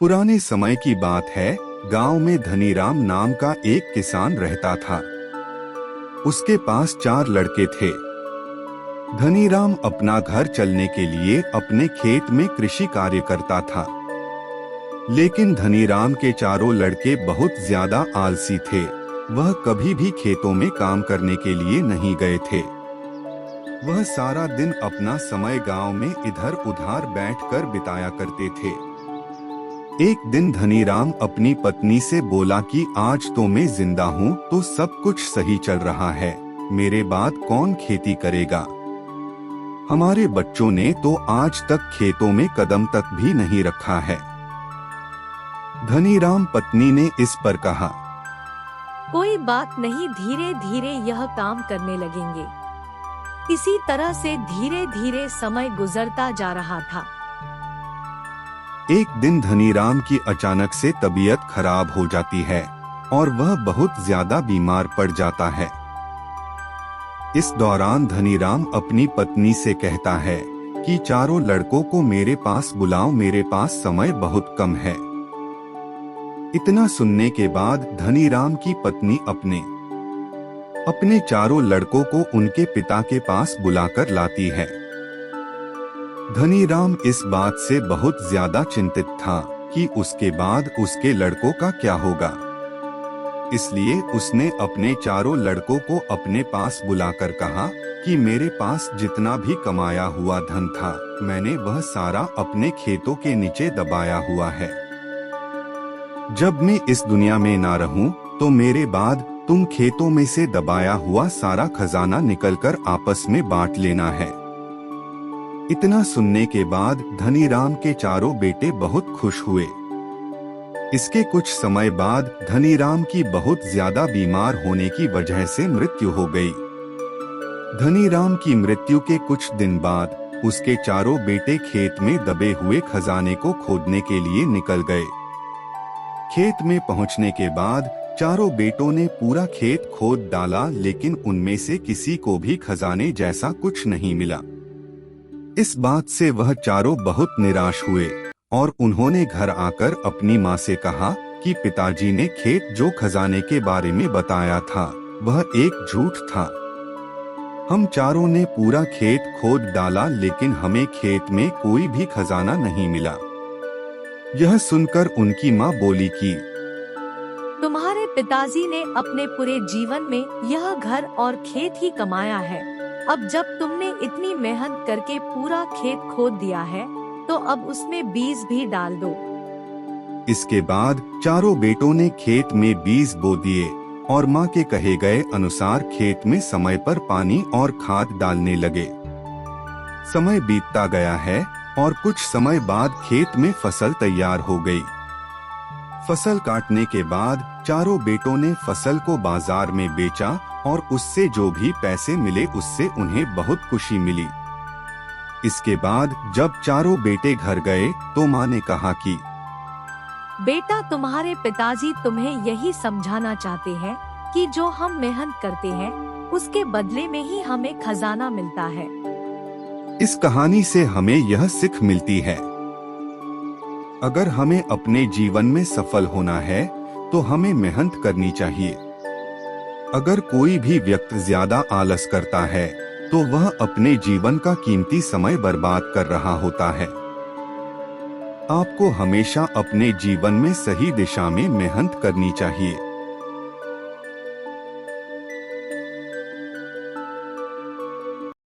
पुराने समय की बात है। गांव में धनीराम नाम का एक किसान रहता था। उसके पास 4 लड़के थे। धनीराम अपना घर चलने के लिए अपने खेत में कृषि कार्य करता था। लेकिन धनीराम के चारों लड़के बहुत ज्यादा आलसी थे। वह कभी भी खेतों में काम करने के लिए नहीं गए थे। वह सारा दिन अपना समय गांव में इधर उधर बैठकर बिताया करते थे। एक दिन धनीराम अपनी पत्नी से बोला कि आज तो मैं जिंदा हूँ तो सब कुछ सही चल रहा है, मेरे बाद कौन खेती करेगा। हमारे बच्चों ने तो आज तक खेतों में कदम तक भी नहीं रखा है। धनीराम पत्नी ने इस पर कहा, कोई बात नहीं, धीरे धीरे यह काम करने लगेंगे। इसी तरह से धीरे धीरे समय गुजरता जा रहा था। एक दिन धनीराम की अचानक से तबीयत खराब हो जाती है और वह बहुत ज्यादा बीमार पड़ जाता है। इस दौरान धनीराम अपनी पत्नी से कहता है कि चारों लड़कों को मेरे पास बुलाओ, मेरे पास समय बहुत कम है। इतना सुनने के बाद धनीराम की पत्नी अपने चारों लड़कों को उनके पिता के पास बुलाकर लाती है। धनीराम इस बात से बहुत ज्यादा चिंतित था कि उसके बाद उसके लड़कों का क्या होगा। इसलिए उसने अपने चारों लड़कों को अपने पास बुलाकर कहा कि मेरे पास जितना भी कमाया हुआ धन था, मैंने वह सारा अपने खेतों के नीचे दबाया हुआ है। जब मैं इस दुनिया में ना रहूं, तो मेरे बाद तुम खेतों में से दबाया हुआ सारा खजाना निकलकर आपस में बांट लेना है। इतना सुनने के बाद धनीराम के चारों बेटे बहुत खुश हुए। इसके कुछ समय बाद धनीराम की बहुत ज्यादा बीमार होने की वजह से मृत्यु हो गई। धनीराम की मृत्यु के कुछ दिन बाद उसके चारों बेटे खेत में दबे हुए खजाने को खोदने के लिए निकल गए। खेत में पहुंचने के बाद चारों बेटों ने पूरा खेत खोद डाला, लेकिन उनमें से किसी को भी खजाने जैसा कुछ नहीं मिला। इस बात से वह चारों बहुत निराश हुए और उन्होंने घर आकर अपनी माँ से कहा कि पिताजी ने खेत जो खजाने के बारे में बताया था वह एक झूठ था। हम चारों ने पूरा खेत खोद डाला, लेकिन हमें खेत में कोई भी खजाना नहीं मिला। यह सुनकर उनकी माँ बोली कि तुम्हारे पिताजी ने अपने पूरे जीवन में यह घर और खेत ही कमाया है। अब जब तुमने इतनी मेहनत करके पूरा खेत खोद दिया है, तो अब उसमें बीज भी डाल दो। इसके बाद चारों बेटों ने खेत में बीज बो दिए और माँ के कहे गए अनुसार खेत में समय पर पानी और खाद डालने लगे। समय बीतता गया है और कुछ समय बाद खेत में फसल तैयार हो गई। फसल काटने के बाद चारों बेटों ने फसल को बाजार में बेचा और उससे जो भी पैसे मिले उससे उन्हें बहुत खुशी मिली। इसके बाद जब चारों बेटे घर गए तो माँ ने कहा कि बेटा, तुम्हारे पिताजी तुम्हें यही समझाना चाहते हैं कि जो हम मेहनत करते हैं उसके बदले में ही हमें खजाना मिलता है। इस कहानी से हमें यह सीख मिलती है, अगर हमें अपने जीवन में सफल होना है तो हमें मेहनत करनी चाहिए। अगर कोई भी व्यक्ति ज्यादा आलस करता है तो वह अपने जीवन का कीमती समय बर्बाद कर रहा होता है। आपको हमेशा अपने जीवन में सही दिशा में मेहनत करनी चाहिए।